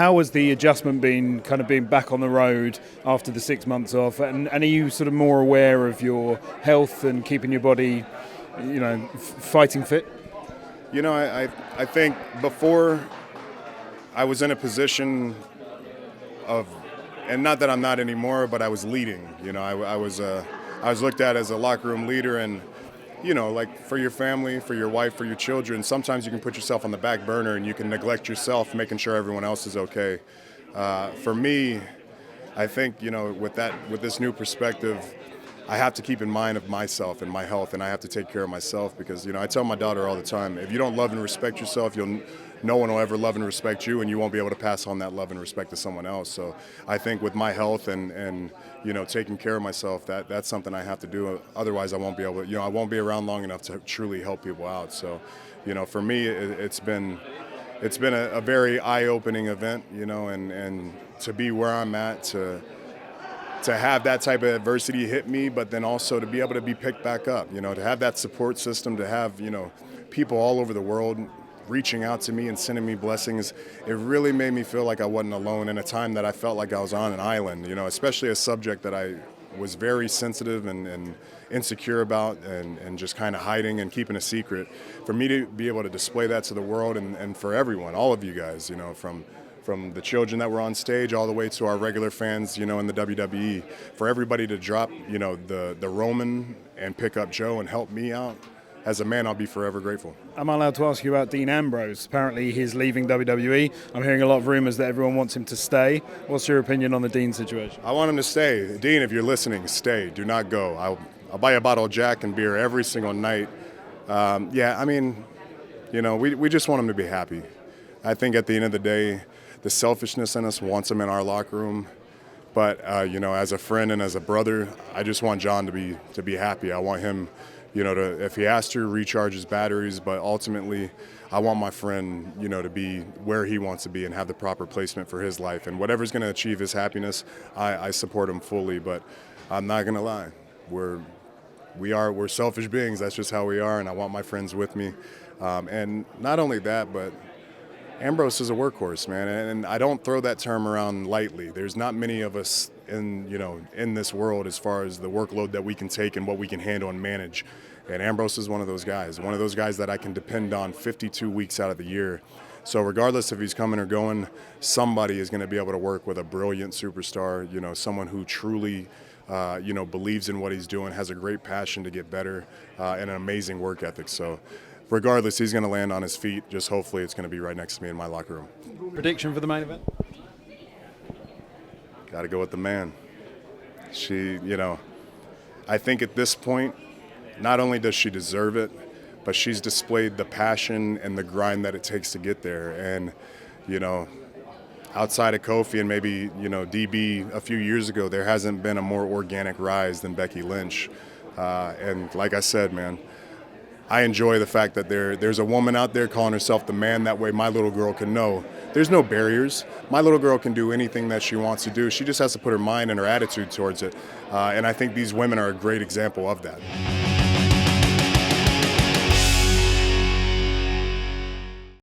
How has the adjustment been, kind of being back on the road after the 6 months off? And are you sort of more aware of your health and keeping your body, fighting fit? I think before I was in a position of, and not that I'm not anymore, but I was leading. I was looked at as a locker room leader, and like for your family, for your wife, for your children, sometimes you can put yourself on the back burner and you can neglect yourself, making sure everyone else is okay. For me, I think with this new perspective, I have to keep in mind of myself and my health, and I have to take care of myself because I tell my daughter all the time, if you don't love and respect yourself, no one will ever love and respect you, and you won't be able to pass on that love and respect to someone else. So I think with my health and taking care of myself, that's something I have to do. Otherwise, I won't be able to, I won't be around long enough to truly help people out. So, for me, it's been a very eye-opening event, and to be where I'm at, to have that type of adversity hit me, but then also to be able to be picked back up, to have that support system, to have, people all over the world reaching out to me and sending me blessings. It really made me feel like I wasn't alone in a time that I felt like I was on an island, especially a subject that I was very sensitive and insecure about and just kind of hiding and keeping a secret. For me to be able to display that to the world and for everyone, all of you guys, from the children that were on stage all the way to our regular fans, in the WWE, for everybody to drop, the Roman and pick up Joe and help me out, as a man, I'll be forever grateful. Am I allowed to ask you about Dean Ambrose? Apparently he's leaving WWE. I'm hearing a lot of rumors that everyone wants him to stay. What's your opinion on the Dean situation? I want him to stay. Dean, if you're listening, stay. Do not go. I'll buy a bottle of Jack and beer every single night. We just want him to be happy. I think at the end of the day, the selfishness in us wants him in our locker room. But, as a friend and as a brother, I just want John to be happy. I want him, to, if he has to, recharge his batteries. But ultimately, I want my friend, to be where he wants to be and have the proper placement for his life. And whatever's going to achieve his happiness, I support him fully. But I'm not going to lie. We're selfish beings. That's just how we are. And I want my friends with me. And not only that, but Ambrose is a workhorse, man, and I don't throw that term around lightly. There's not many of us in this world as far as the workload that we can take and what we can handle and manage. And Ambrose is one of those guys that I can depend on 52 weeks out of the year. So regardless if he's coming or going, somebody is going to be able to work with a brilliant superstar, someone who truly believes in what he's doing, has a great passion to get better, and an amazing work ethic. So regardless, he's going to land on his feet. Just hopefully it's going to be right next to me in my locker room. Prediction for the main event? Got to go with the man. I think at this point, not only does she deserve it, but she's displayed the passion and the grind that it takes to get there. And, outside of Kofi and maybe, DB a few years ago, there hasn't been a more organic rise than Becky Lynch. And like I said, man, I enjoy the fact that there's a woman out there calling herself the man. That way my little girl can know there's no barriers. My little girl can do anything that she wants to do. She just has to put her mind and her attitude towards it. And I think these women are a great example of that.